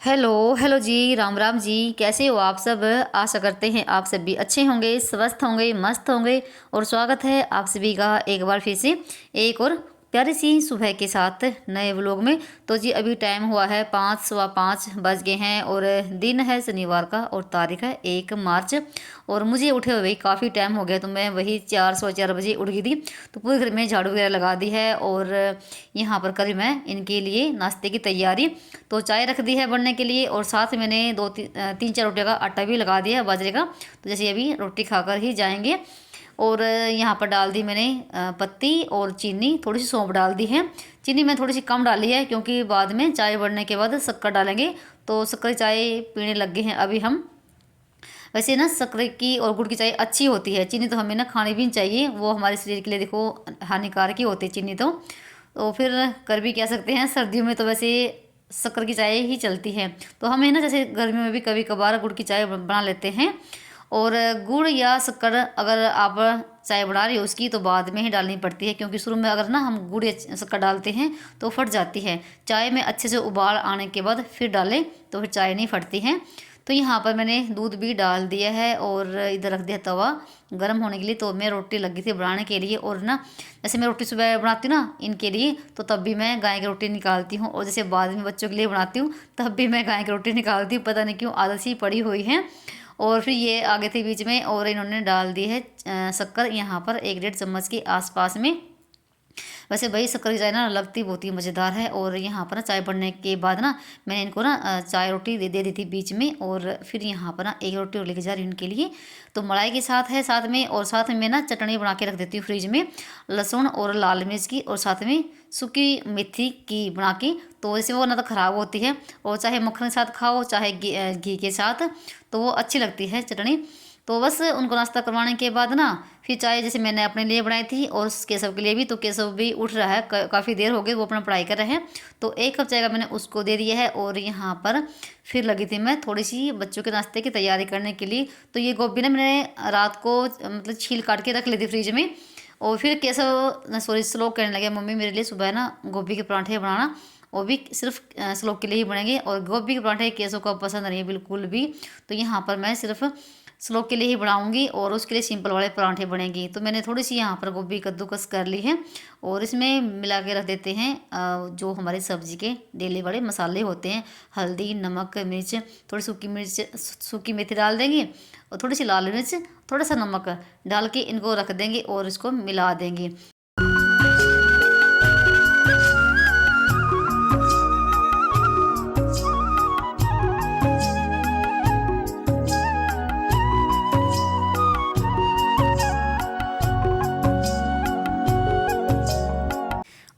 Hello hello जी, राम राम जी। कैसे हो आप सब? आशा करते हैं आप सब भी अच्छे होंगे, स्वस्थ होंगे, मस्त होंगे। और स्वागत है आप सभी का एक बार फिर से एक और प्यारी सी सुबह के साथ नए व्लॉग में। तो जी अभी टाइम हुआ है 5 सवा 5 बज गए हैं और दिन है शनिवार का और तारीख है 1 मार्च। और मुझे उठे हुए काफ़ी टाइम हो गया, तो मैं वही 4 सवा 4 बजे उठ गई थी। तो पूरे घर में झाड़ू वगैरह लगा दी है और यहाँ पर करी मैं इनके लिए नाश्ते की तैयारी। तो चाय रख दी है बनने के लिए और साथ में मैंने 3 4 रोटियों का आटा भी लगा दिया है बाजरे का। तो जैसे अभी रोटी खाकर ही जाएंगे। और यहाँ पर डाल दी मैंने पत्ती और चीनी, थोड़ी सी सौंफ डाल दी है। चीनी मैं थोड़ी सी कम डाली है क्योंकि बाद में चाय बढ़ने के बाद शक्कर डालेंगे तो शक्कर चाय पीने लग गए हैं अभी हम। वैसे ना शक्कर की और गुड़ की चाय अच्छी होती है, चीनी तो हमें ना खानी भी नहीं चाहिए, वो हमारे शरीर के लिए देखो हानिकारक ही होती है चीनी तो फिर कर भी क्या सकते हैं। सर्दियों में तो वैसे शक्कर की चाय ही चलती है, तो हमें ना जैसे गर्मियों में भी कभी कभार गुड़ की चाय बना लेते हैं। और गुड़ या शक्कर अगर आप चाय बना रही हो उसकी तो बाद में ही डालनी पड़ती है, क्योंकि शुरू में अगर ना हम गुड़ या शक्कर डालते हैं तो फट जाती है। चाय में अच्छे से उबाल आने के बाद फिर डालें तो फिर चाय नहीं फटती है। तो यहाँ पर मैंने दूध भी डाल दिया है और इधर रख दिया तवा गर्म होने के लिए। तो मैं रोटी लगी थी बनाने के लिए, और ना जैसे मैं रोटी सुबह बनाती हूँ ना इनके लिए, तो तब भी मैं गाय की रोटी निकालती हूँ, और जैसे बाद में बच्चों के लिए बनाती हूँ तब भी मैं गाय की रोटी निकालती हूँ। पता नहीं क्यों आदत सी पड़ी हुई है। और फिर ये आगे थे बीच में और इन्होंने डाल दी है शक्कर यहाँ पर 1 1.5 चम्मच के आसपास में। वैसे भाई शक्कर की चाय ना लगती बहुत ही मज़ेदार है। और यहाँ पर ना चाय बनने के बाद ना मैंने इनको ना चाय रोटी दे दी थी बीच में, और फिर यहाँ पर ना एक रोटी और लेके जा रही हूँ इनके लिए। तो मलाई के साथ है साथ में, और साथ में मैं ना चटनी बना के रख देती हूँ फ्रिज में, लहसुन और लाल मिर्च की, और साथ में सूखी मेथी की बना के। तो इससे वो ना तो ख़राब होती है, और चाहे मक्खन के साथ खाओ चाहे घी के साथ, तो वो अच्छी लगती है चटनी। तो बस उनको नाश्ता करवाने के बाद ना फिर चाय जैसे मैंने अपने लिए बनाई थी और केशव के लिए भी। तो केशव भी उठ रहा है, काफ़ी देर हो गई, वो अपना पढ़ाई कर रहे हैं। तो 1 कप चाय का मैंने उसको दे दिया है। और यहाँ पर फिर लगी थी मैं थोड़ी सी बच्चों के नाश्ते की तैयारी करने के लिए। तो ये गोभी ना मैंने रात को मतलब छील काट के रख ली थी फ्रिज में। और फिर केशव सॉरी श्लोक कहने लगे मम्मी मेरे लिए सुबह ना गोभी के पराठे बनाना, वो भी सिर्फ श्लोक के लिए ही बनेंगे, और गोभी के पराठे केशव को पसंद नहीं है बिल्कुल भी। तो यहाँ पर मैं सिर्फ श्लोक के लिए ही बनाऊंगी और उसके लिए सिंपल वाले पराठे बनेंगी। तो मैंने थोड़ी सी यहाँ पर गोभी कद्दूकस कर ली है, और इसमें मिला के रख देते हैं जो हमारे सब्जी के डेली वाले मसाले होते हैं, हल्दी, नमक, मिर्च, थोड़ी सूखी मिर्च, सूखी मेथी डाल देंगे, और थोड़ी सी लाल मिर्च, थोड़ा सा नमक डाल के इनको रख देंगे और इसको मिला देंगे।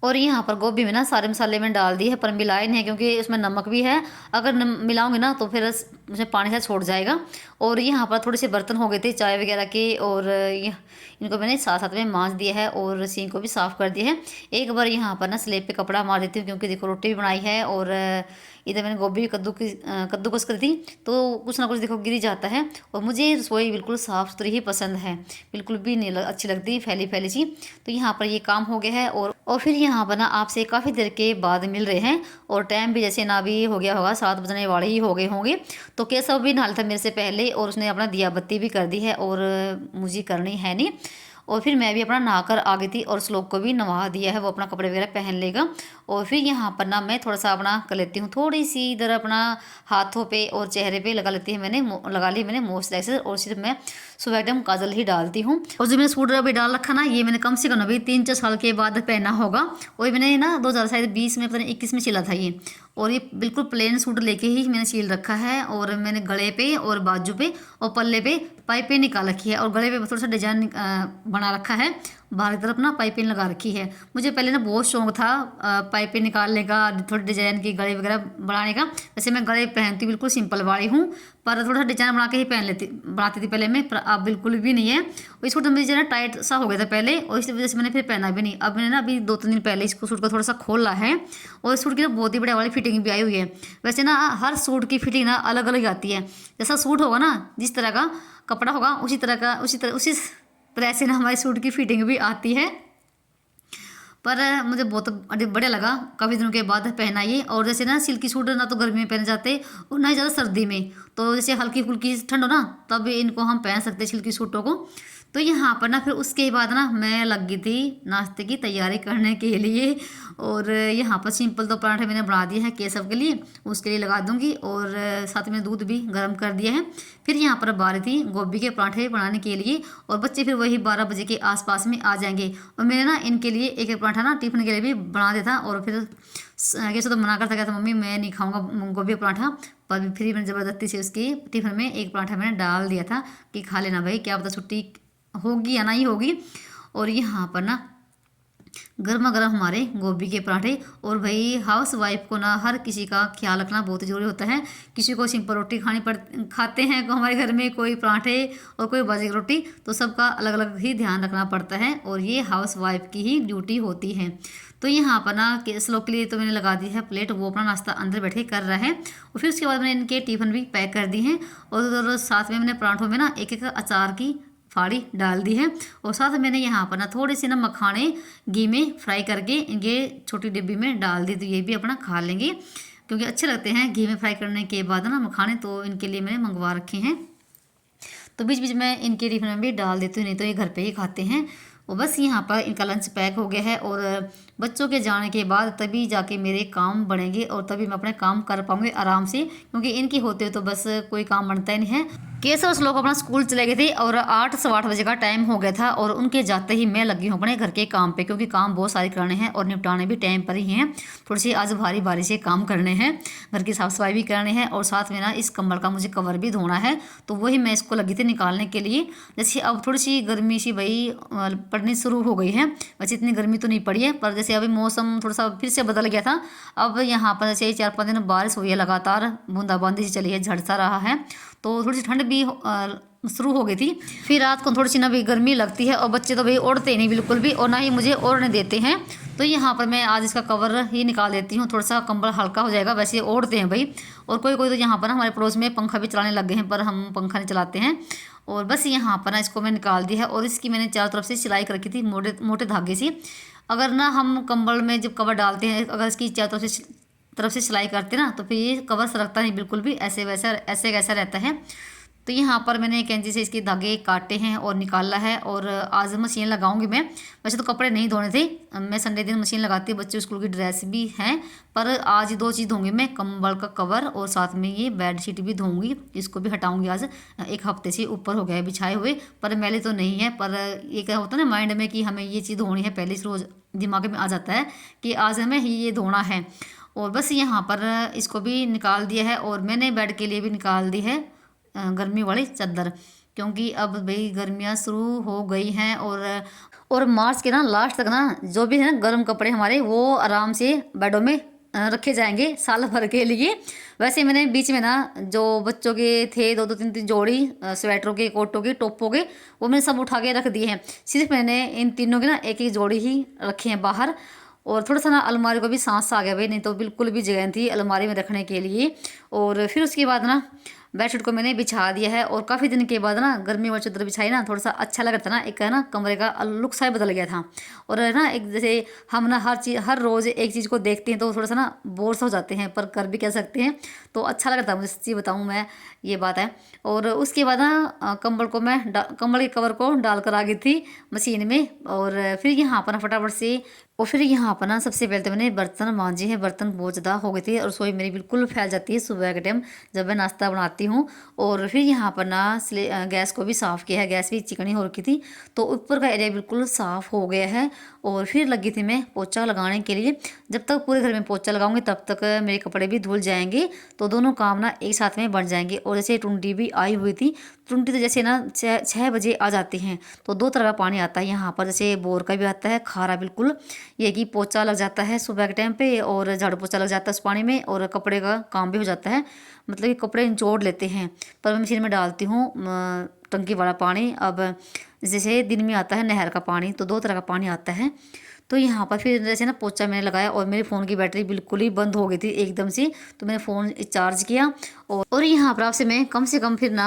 और यहाँ पर गोभी में ना सारे मसाले मैंने डाल दिए हैं, पर मिलाए नहीं है क्योंकि इसमें नमक भी है। अगर मिलाऊंगी ना तो फिर उसमें पानी से छोड़ जाएगा। और यहाँ पर थोड़े से बर्तन हो गए थे चाय वगैरह के, और इनको मैंने साथ साथ में मांज दिया है और सिंक को भी साफ़ कर दिया है। एक बार यहाँ पर ना स्लेब पे कपड़ा मार देती हूँ, क्योंकि देखो रोटी भी बनाई है और इधर मैंने गोभी कद्दूकस कर दी, तो कुछ ना कुछ देखो गिर जाता है। और मुझे रसोई बिल्कुल साफ़ सुथरी ही पसंद है, बिल्कुल भी नहीं अच्छी लगती फैली फैली सी। तो यहाँ पर ये काम हो गया है। और फिर यहाँ पर ना आपसे काफ़ी देर के बाद मिल रहे हैं, और टाइम भी जैसे ना भी हो गया होगा 7 बजने वाले ही हो गए होंगे। तो केशव भी नहा था मेरे से पहले, और उसने अपना दिया बत्ती भी कर दी है, और मुझे करनी है नहीं। और फिर मैं भी अपना नहाकर आ गई थी, और श्लोक को भी नहा दिया है, वो अपना कपड़े वगैरह पहन लेगा। और फिर यहाँ पर ना मैं थोड़ा सा अपना कर लेती हूँ, थोड़ी सी इधर अपना हाथों पे और चेहरे पे लगा लेती है मैंने, लगा ली मैंने मॉइस्चराइजर। और सिर्फ मैं सुबह एकदम काजल ही डालती हूँ। और जो मैंने सूट अभी डाल रखा ना, ये मैंने कम से कम अभी 3 4 साल के बाद पहना होगा। वही मैंने ना 2020 में पता नहीं 21 में सिला था ये। और ये बिल्कुल प्लेन सूट लेके ही मैंने सील रखा है, और मैंने गले पे और बाजू पे और पल्ले पे पाइपें निकाल रखी है, और गले पे थोड़ा सा डिजाइन बना रखा है, बाहर की तरफ ना पाइपिंग लगा रखी है। मुझे पहले ना बहुत शौक था पाइपिंग निकालने का, थोड़ी डिजाइन की गले वगैरह बनाने का। वैसे मैं गले पहनती बिल्कुल सिंपल वाली हूँ, पर थोड़ा सा डिजाइन बना के ही बनाती थी पहले मैं, पर अब बिल्कुल भी नहीं है। और इस सूट में मुझे ना टाइट सा हो गया था पहले, और इस वजह से मैंने फिर पहना भी नहीं। अब मैंने ना अभी 2 3 दिन पहले इसको सूट को थोड़ा सा खोला है, और इस सूट की ना बहुत ही बढ़िया वाली फिटिंग भी आई हुई है। वैसे ना हर सूट की फिटिंग ना अलग अलग आती है, जैसा सूट होगा ना जिस तरह का कपड़ा होगा उसी तरह से ना हमारे सूट की फिटिंग भी आती है। पर मुझे बहुत बढ़िया लगा, काफ़ी दिनों के बाद पहना ये। और जैसे ना सिल्की सूट ना तो गर्मी में पहने जाते और ना ही ज़्यादा सर्दी में, तो जैसे हल्की फुल्की ठंड हो ना तब इनको हम पहन सकते हैं सिल्की सूटों को। तो यहाँ पर ना फिर उसके बाद ना मैं लग गई थी नाश्ते की तैयारी करने के लिए। और यहाँ पर सिंपल तो पराठे मैंने बना दिए हैं केसव के लिए, उसके लिए लगा दूंगी। और साथ में दूध भी गर्म कर दिया है। फिर यहाँ पर बारी थी गोभी के पराठे बनाने के लिए, और बच्चे फिर वही 12 बजे के आसपास में आ जाएंगे। और मैंने ना इनके लिए एक एक पराठा ना टिफिन के लिए भी बना दिया था। और फिर कैसे तो मना करता, कहता मम्मी मैं नहीं खाऊंगा गोभी का पराठा, पर फिर मैंने ज़बरदस्ती से उसकी टिफिन में एक पराठा मैंने डाल दिया था कि खा लेना भाई, क्या पता छुट्टी होगी या नहीं होगी। और यहाँ पर ना गर्मा गर्म हमारे गोभी के पराठे। और भाई हाउस वाइफ को ना हर किसी का ख्याल रखना बहुत ज़रूरी होता है। किसी को सिंपल रोटी खाते हैं हमारे घर में, कोई पराठे और कोई बाजरे की रोटी, तो सबका अलग अलग ही ध्यान रखना पड़ता है। और ये हाउस वाइफ की ही ड्यूटी होती है। तो यहाँ पर ना श्लोक के लिए तो मैंने लगा दी है प्लेट, वो अपना नाश्ता अंदर बैठे कर रहा है। और फिर उसके बाद मैंने इनके टिफ़िन भी पैक कर दी हैं। और साथ में मैंने पराठों में ना एक एक अचार की फाड़ी डाल दी है। और साथ में मैंने यहाँ पर ना थोड़े से ना मखाने घी में फ्राई करके ये छोटी डिब्बी में डाल दी, तो ये भी अपना खा लेंगे क्योंकि अच्छे लगते हैं घी में फ्राई करने के बाद ना मखाने, तो इनके लिए मैंने मंगवा रखे हैं। तो बीच बीच में इनके टिफिन में भी डाल देती हूँ, नहीं तो ये घर पे ही खाते हैं। और बस यहाँ पर इनका लंच पैक हो गया है। और बच्चों के जाने के बाद तभी जाके मेरे काम बढ़ेंगे और तभी मैं अपने काम कर पाऊँगी आराम से, क्योंकि इनके होते तो बस कोई काम बनता ही नहीं है। केसव श्लोक अपना स्कूल चले गए थे और 8 सवा 8 बजे का टाइम हो गया था। और उनके जाते ही मैं लगी हूँ अपने घर के काम पे, क्योंकि काम बहुत सारे करने हैं और निपटाने भी टाइम पर ही हैं। थोड़ी सी आज भारी भारी से काम करने हैं, घर की साफ़ सफाई भी करनी है। और साथ में ना इस कंबल का मुझे कवर भी धोना है, तो वही मैं इसको लगी थी निकालने के लिए। जैसे अब थोड़ी सी गर्मी सी भाई पड़नी शुरू हो गई है। वैसे इतनी गर्मी तो नहीं पड़ी है, पर जैसे अभी मौसम थोड़ा सा फिर से बदल गया था। अब यहाँ पर जैसे 4-5 दिन बारिश हुई है, लगातार बूंदाबांदी से चली है, झड़ सा रहा है, तो थोड़ी सी ठंड भी शुरू हो गई थी। फिर रात को थोड़ी सी ना भी गर्मी लगती है, और बच्चे तो भाई ओढ़ते नहीं बिल्कुल भी, और ना ही मुझे ओढ़ने देते हैं। तो यहाँ पर मैं आज इसका कवर ही निकाल देती हूँ, थोड़ा सा कंबल हल्का हो जाएगा। वैसे ओढ़ते हैं भाई, और कोई कोई तो यहाँ पर ना हमारे पड़ोस में पंखा भी चलाने लग गए हैं, पर हम पंखा नहीं चलाते हैं। और बस यहाँ पर ना इसको मैं निकाल दी है। और इसकी मैंने चारों तरफ से सिलाई कर रखी थी मोटे मोटे धागे से। अगर ना हम कंबल में जब कवर डालते हैं, अगर इसकी चारों तरफ से सिलाई करते ना, तो फिर ये कवर सरकता नहीं बिल्कुल भी, ऐसे वैसा ऐसे कैसा रहता है। तो यहाँ पर मैंने कैंची से इसके धागे काटे हैं और निकाला है। और आज मशीन लगाऊंगी मैं। वैसे तो कपड़े नहीं धोने थे, मैं संडे दिन मशीन लगाती हूँ, बच्चे स्कूल की ड्रेस भी हैं, पर आज 2 चीज़ धोंगी मैं, कंबल का कवर और साथ में ये बेडशीट भी धोऊंगी। इसको भी हटाऊंगी आज, 1 हफ्ते से ऊपर हो गया है बिछाए हुए, पर मैले तो नहीं है। पर ये क्या होता है ना माइंड में कि हमें ये चीज़ धोनी है, पहले से रोज़ दिमाग में आ जाता है कि आज हमें ये धोना है। और बस यहाँ पर इसको भी निकाल दिया है। और मैंने बेड के लिए भी निकाल दी है गर्मी वाली चादर, क्योंकि अब भाई गर्मियाँ शुरू हो गई हैं। और मार्च के ना लास्ट तक ना जो भी है ना गर्म कपड़े हमारे, वो आराम से बेडों में रखे जाएंगे साल भर के लिए। वैसे मैंने बीच में ना जो बच्चों के थे 2-2 3-3 जोड़ी स्वेटरों के, कोटों के, टोपों के, वो मैंने सब उठा के रख दिए हैं। सिर्फ मैंने इन तीनों के ना एक एक जोड़ी ही रखे हैं बाहर। और थोड़ा सा ना अलमारी को भी सांस आ गया भाई, नहीं तो बिल्कुल भी जगह थी अलमारी में रखने के लिए। और फिर उसके बाद ना बेडशीट को मैंने बिछा दिया है। और काफ़ी दिन के बाद ना गर्मी वाली चादर बिछाई ना, थोड़ा सा अच्छा लग रहा था ना, एक है ना कमरे का लुक सा बदल गया था। और है ना एक जैसे हम ना हर रोज़ एक चीज़ को देखते हैं तो थोड़ा सा ना बोर सा हो जाते हैं, पर कर भी कह सकते हैं। तो अच्छा लग रहा था मुझे, सच्ची बताऊँ मैं, ये बात है। और उसके बाद ना कंबल को मैं कंबल के कवर को डाल कर आ गई थी मशीन में। और फिर यहाँ पर फटाफट से फिर यहाँ पर ना सबसे पहले तो मैंने बर्तन मांजे हैं। बर्तन बहुत ज़्यादा हो गए थे, और रसोई मेरी बिल्कुल फैल जाती है सुबह के टाइम जब मैं नाश्ता बनाती हूँ। और फिर यहाँ पर ना गैस को भी साफ़ किया है, गैस भी चिकनी हो रखी थी, तो ऊपर का एरिया बिल्कुल साफ़ हो गया है। और फिर लगी थी मैं पोछा लगाने के लिए। जब तक पूरे घर में पोछा लगाऊंगी तब तक मेरे कपड़े भी धुल जाएंगे, तो दोनों काम ना एक साथ में बन जाएंगे। और जैसे टुंटी भी आई हुई थी, टुंटी तो जैसे ना 6 बजे आ जाती हैं, तो 2 तरह का पानी आता है यहाँ पर, जैसे बोर का भी आता है खारा बिल्कुल, ये कि पोछा लग जाता है सुबह के टाइम पे, और झाड़ू पोछा लग जाता है उस पानी में, और कपड़े का काम भी हो जाता है, मतलब कि कपड़े निचोड़ लेते हैं। पर मैं मशीन में डालती हूँ टंकी वाला पानी। अब जैसे दिन में आता है नहर का पानी, तो 2 तरह का पानी आता है। तो यहाँ पर फिर जैसे ना पोछा मैंने लगाया, और मेरे फ़ोन की बैटरी बिल्कुल ही बंद हो गई थी एकदम से, तो मैंने फ़ोन चार्ज किया और यहाँ पर आपसे मैं कम से कम फिर ना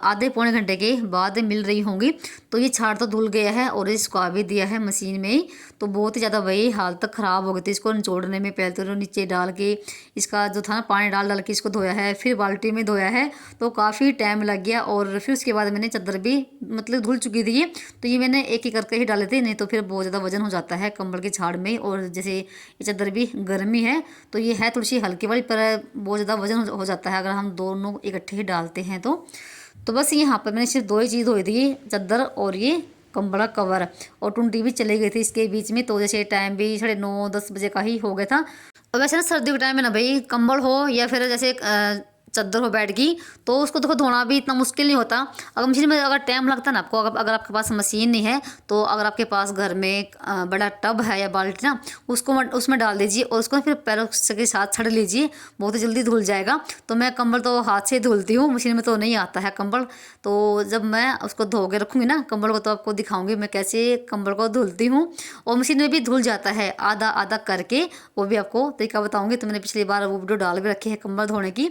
आधे पौने घंटे के बाद मिल रही होंगी। तो ये छाड़ तो धुल गया है और इसको भी दिया है मशीन में ही। तो बहुत ही ज़्यादा वही हालत ख़राब हो गई थी इसको निचोड़ने में। पहले तो नीचे डाल के इसका जो था ना पानी डाल डाल के इसको धोया है, फिर बाल्टी में धोया है, तो काफ़ी टाइम लग गया। और फिर उसके बाद मैंने चादर भी मतलब धुल चुकी थी ये, तो ये मैंने एक एक करके ही डाले थे, नहीं तो फिर बहुत ज़्यादा वजन हो जाता है कंबल की छाड़ में। और जैसे ये चादर भी गर्मी है तो ये है थोड़ी सी हल्की वाली, पर बहुत ज़्यादा वजन हो जाता है अगर हम दोनों इकट्ठे ही डालते हैं तो बस यहाँ पर मैंने सिर्फ दो ही चीज़ धोई थी, चादर और ये कंबल कवर। और टुंटी भी चले गई थी इसके बीच में, तो जैसे टाइम भी 9:30-10 बजे का ही हो गया था। और वैसे ना सर्दियों के टाइम में ना भाई कंबल हो या फिर जैसे चादर हो बेड की, तो उसको देखो धोना भी इतना मुश्किल नहीं होता। अगर मशीन में अगर टाइम लगता है ना आपको, अगर आपके पास मशीन नहीं है तो अगर आपके पास घर में एक बड़ा टब है या बाल्टी ना, उसको उसमें डाल दीजिए और उसको फिर पैरों के साथ छड़ लीजिए, बहुत ही जल्दी धुल जाएगा। तो मैं कंबल तो हाथ से धुलती हूँ, मशीन में तो नहीं आता है कंबल। तो जब मैं उसको धो के रखूँगी ना कंबल को, तो आपको दिखाऊंगी मैं कैसे कंबल को धुलती हूँ। और मशीन में भी धुल जाता है आधा आधा करके, वो भी आपको तरीका बताऊँगी। तो मैंने पिछली बार वो वीडियो डाल भी रखी है कंबल धोने की,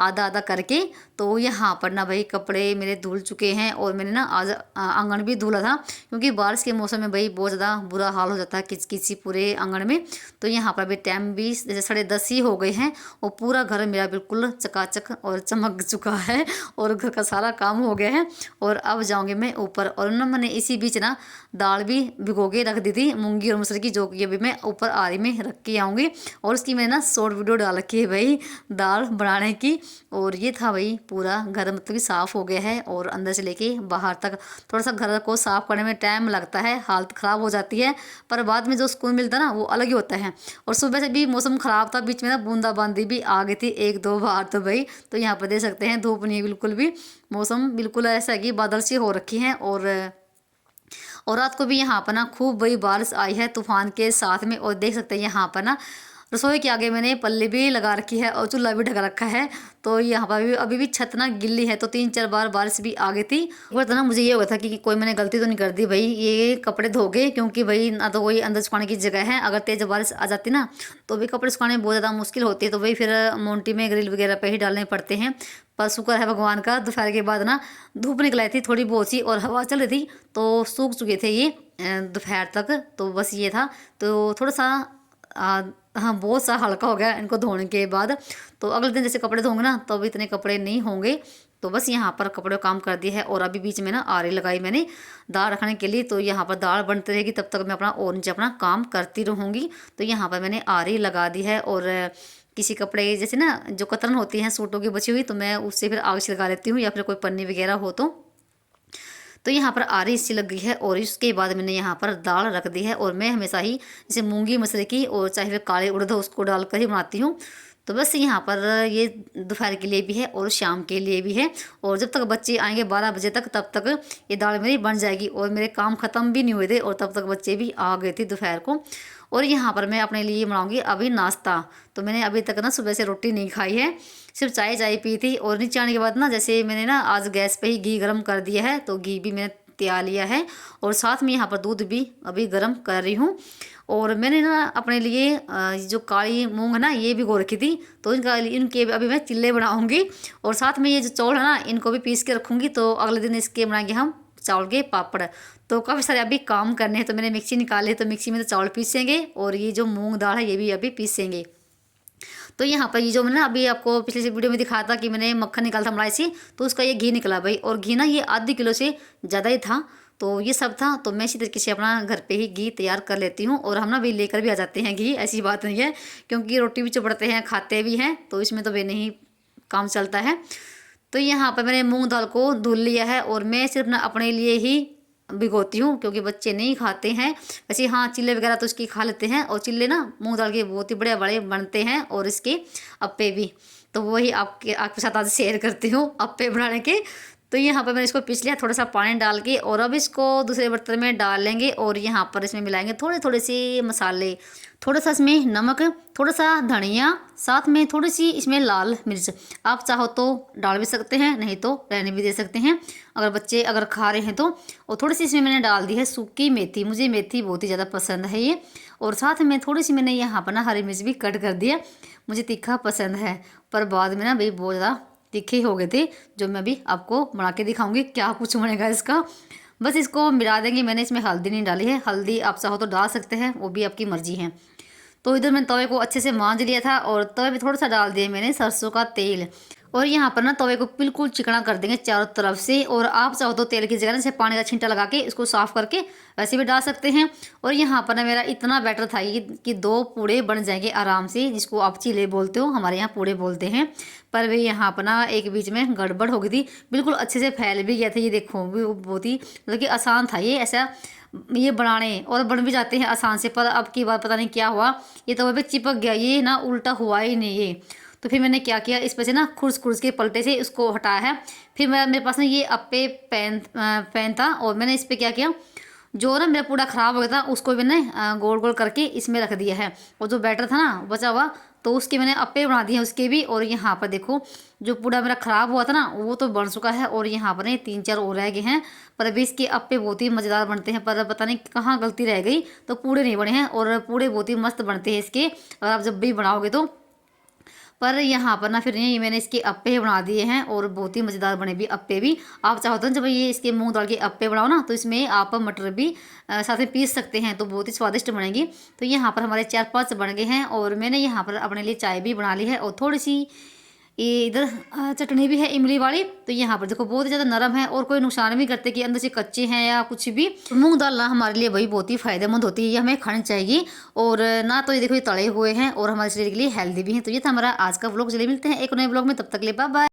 आधा आधा करके। तो यहाँ पर ना भाई कपड़े मेरे धुल चुके हैं और मैंने ना आज आंगन भी धुला था, क्योंकि बारिश के मौसम में भाई बहुत ज़्यादा बुरा हाल हो जाता है किचकिची पूरे आंगन में। तो यहाँ पर भी टाइम भी जैसे 10:30 ही हो गए हैं और पूरा घर मेरा बिल्कुल चकाचक और चमक चुका है और घर का सारा काम हो गया है। और अब जाऊँगी मैं ऊपर। और ना मैंने इसी बीच ना दाल भी भिगो के रख दी थी, मूंगी और मसूर की, जो कि अभी मैं ऊपर आरी में रख के आऊँगी। और उसकी मैंने ना शॉर्ट वीडियो डाल रखी है भाई दाल बनाने की। और ये था भाई पूरा घर मतलब कि साफ़ हो गया है, और अंदर से लेके बाहर तक। थोड़ा सा घर को साफ़ करने में टाइम लगता है, हालत ख़राब हो जाती है, पर बाद में जो सुकून मिलता है ना वो अलग ही होता है। और सुबह से भी मौसम ख़राब था, बीच में ना बूंदाबांदी भी आ गई थी 1-2 बार तो भाई। तो यहाँ पर देख सकते हैं धूप नहीं है बिल्कुल भी, मौसम बिल्कुल ऐसा है कि बादल सी हो रखी हैं। और रात को भी यहाँ पर ना खूब बड़ी बारिश आई है तूफान के साथ में। और देख सकते हैं यहाँ पर ना रसोई के आगे मैंने पल्ली भी लगा रखी है और चूल्हा भी ढका रखा है। तो यहाँ पर भी अभी भी छत ना गिल्ली है, तो 3-4 बार बारिश भी आ गई थी। एक बार तो ना मुझे ये हुआ था कि कोई मैंने गलती तो नहीं कर दी भाई, ये कपड़े धो गए, क्योंकि भाई ना तो कोई अंदर सुखाने की जगह है। अगर तेज़ बारिश आ जाती ना तो भी कपड़े सुखाने में बहुत ज़्यादा मुश्किल होती है, तो भाई फिर मोन्टी में ग्रिल वगैरह पे ही डालने पड़ते हैं। पर शुक्र है भगवान का, दोपहर के बाद ना धूप निकलाई थी थोड़ी बहुत सी और हवा चल रही थी, तो सूख चुके थे ये दोपहर तक। तो बस ये था, तो थोड़ा सा हाँ बहुत सा हल्का हो गया इनको धोने के बाद। तो अगले दिन जैसे कपड़े धोंगे ना तो अभी इतने कपड़े नहीं होंगे। तो बस यहाँ पर कपड़े काम कर दिया है। और अभी बीच में ना आरी लगाई मैंने दाल रखने के लिए, तो यहाँ पर दाल बनती रहेगी तब तक मैं अपना और नीचे अपना काम करती रहूँगी। तो यहाँ पर मैंने आरी लगा दी है। और किसी कपड़े जैसे ना जो कतरन होती हैं सूटों की बची हुई, तो मैं उससे फिर आग से लगा लेती हूँ, या फिर कोई पन्नी वगैरह हो तो यहाँ पर आरी इससे लग गई है। और इसके बाद मैंने यहाँ पर दाल रख दी है। और मैं हमेशा ही जैसे मूंगी मसूर की और चाहे फिर काले उड़द उसको डालकर ही बनाती हूँ। तो बस यहाँ पर ये दोपहर के लिए भी है और शाम के लिए भी है। और जब तक बच्चे आएंगे 12 बजे तक, तब तक ये दाल मेरी बन जाएगी। और मेरे काम ख़त्म भी नहीं हुए थे और तब तक बच्चे भी आ गए थे दोपहर को। और यहाँ पर मैं अपने लिए बनाऊँगी अभी नाश्ता। तो मैंने अभी तक ना सुबह से रोटी नहीं खाई है, सिर्फ चाय पी थी। और नीचे आने के बाद ना जैसे मैंने ना आज गैस पे ही घी गर्म कर दिया है, तो घी भी मैंने तैयार लिया है। और साथ में यहाँ पर दूध भी अभी गर्म कर रही हूँ। और मैंने ना अपने लिए जो काली मूंग है ना ये भिगो रखी थी, तो इनके अभी मैं चिल्ले बनाऊँगी। और साथ में ये जो चावल है ना इनको भी पीस के रखूँगी, तो अगले दिन इसके बनाएंगे हम चावल के पापड़। तो काफ़ी सारे अभी काम करने हैं, तो मैंने मिक्सी निकाली, तो मिक्सी में तो चावल पीसेंगे और ये जो मूंग दाल है ये भी अभी पीसेंगे। तो यहाँ पर ये जो मैंने अभी आपको पिछले से वीडियो में दिखाया था कि मैंने मक्खन निकाला था मलाई से, तो उसका ये घी निकला भाई। और घी ना ये आधी किलो से ज़्यादा ही था। तो ये सब था, तो मैं इसी तरीके से अपना घर पे ही घी तैयार कर लेती हूँ। और हम ना भी लेकर भी आ जाते हैं घी, ऐसी बात नहीं है, क्योंकि रोटी भी चुपड़ते हैं खाते भी हैं, तो इसमें तो वे नहीं काम चलता है। तो यहाँ पर मैंने मूँग दाल को धुल लिया है। और मैं सिर्फ ना अपने लिए ही भिगोती हूँ, क्योंकि बच्चे नहीं खाते हैं। वैसे हाँ चिल्ले वगैरह तो इसकी खा लेते हैं, और चिल्ले ना मूंग दाल के बहुत ही बड़े बड़े बनते हैं, और इसके अप्पे भी। तो वही आपके साथ आज शेयर करती हूँ अप्पे बनाने के। तो यहाँ पर मैंने इसको पीस लिया थोड़ा सा पानी डाल के, और अब इसको दूसरे बर्तन में डाल लेंगे। और यहाँ पर इसमें मिलाएंगे थोड़े थोड़े से मसाले, थोड़ा सा इसमें नमक, थोड़ा सा धनिया, साथ में थोड़ी सी इसमें लाल मिर्च। आप चाहो तो डाल भी सकते हैं, नहीं तो रहने भी दे सकते हैं अगर बच्चे अगर खा रहे हैं तो। और थोड़ी सी इसमें मैंने डाल दी है सूखी मेथी, मुझे मेथी बहुत ही ज़्यादा पसंद है ये। और साथ में थोड़ी सी मैंने यहाँ पर ना हरी मिर्च भी कट कर दिया, मुझे तीखा पसंद है। पर बाद में ना भाई बहुत ज़्यादा तीखे हो गए थे, जो मैं अभी आपको बना के दिखाऊंगी क्या कुछ बनेगा इसका। बस इसको मिला देंगे। मैंने इसमें हल्दी नहीं डाली है, हल्दी आप चाहो तो डाल सकते हैं, वो भी आपकी मर्जी है। तो इधर मैंने तवे को अच्छे से मांज लिया था और तवे पे थोड़ा सा डाल दिया मैंने सरसों का तेल। और यहाँ पर ना तवे को बिल्कुल चिकना कर देंगे चारों तरफ से। और आप चाहो तो तेल की जगह से पानी का छींटा लगा के इसको साफ करके वैसे भी डाल सकते हैं। और यहाँ पर ना मेरा इतना बैटर था कि 2 पूड़े बन जाएंगे आराम से, जिसको आप चीले बोलते हो, हमारे यहाँ पूड़े बोलते हैं। पर वे यहाँ पर ना एक बीच में गड़बड़ हो गई थी, बिल्कुल अच्छे से फैल भी गया था। ये देखो बहुत ही मतलब कि आसान था ये ऐसा ये बनाने, और बन भी जाते हैं आसान से। पर अब की बार पता नहीं क्या हुआ, ये तवे पे चिपक गया, ये ना उल्टा हुआ ही नहीं ये। तो फिर मैंने क्या किया, इस पर से ना खुर्स खुर्स के पलटे से इसको हटाया है। फिर मेरे पास ना ये अप्पे पैन था, और मैंने इस पर क्या किया, जो ना मेरा पूरा ख़राब हो गया था उसको मैंने गोल गोल करके इसमें रख दिया है। और जो बैटर था ना बचा हुआ, तो उसके मैंने अप्पे बना दिए हैं उसके भी। और यहाँ पर देखो जो पूरा मेरा ख़राब हुआ था ना वो तो बन चुका है, और यहाँ पर 3-4 और रह गए हैं। पर अभी इसके अप्पे बहुत ही मज़ेदार बनते हैं, पर पता नहीं कहाँ गलती रह गई, तो पूरे नहीं बने हैं। और पूरे बहुत ही मस्त बनते हैं इसके, और आप जब भी बनाओगे तो। पर यहाँ पर ना फिर ये मैंने इसके अप्पे बना दिए हैं, और बहुत ही मज़ेदार बने भी अप्पे भी। आप चाहो तो जब ये इसके मूंग दाल के अप्पे बनाओ ना, तो इसमें आप मटर भी साथ में पीस सकते हैं, तो बहुत ही स्वादिष्ट बनेगी। तो यहाँ पर हमारे 4-5 बन गए हैं, और मैंने यहाँ पर अपने लिए चाय भी बना ली है, और थोड़ी सी ये इधर चटनी भी है इमली वाली। तो यहाँ पर देखो बहुत ही ज़्यादा नरम है, और कोई नुकसान भी करते कि अंदर से कच्चे हैं या कुछ भी। मूंग दाल ना हमारे लिए वही बहुत ही फायदेमंद होती है, ये हमें खानी चाहिए। और ना तो ये देखो ये तले हुए हैं, और हमारे शरीर के लिए हेल्दी भी हैं। तो ये था हमारा आज का व्लॉग। चलिए मिलते हैं एक नए व्लॉग में, तब तक के लिए बाय बाय।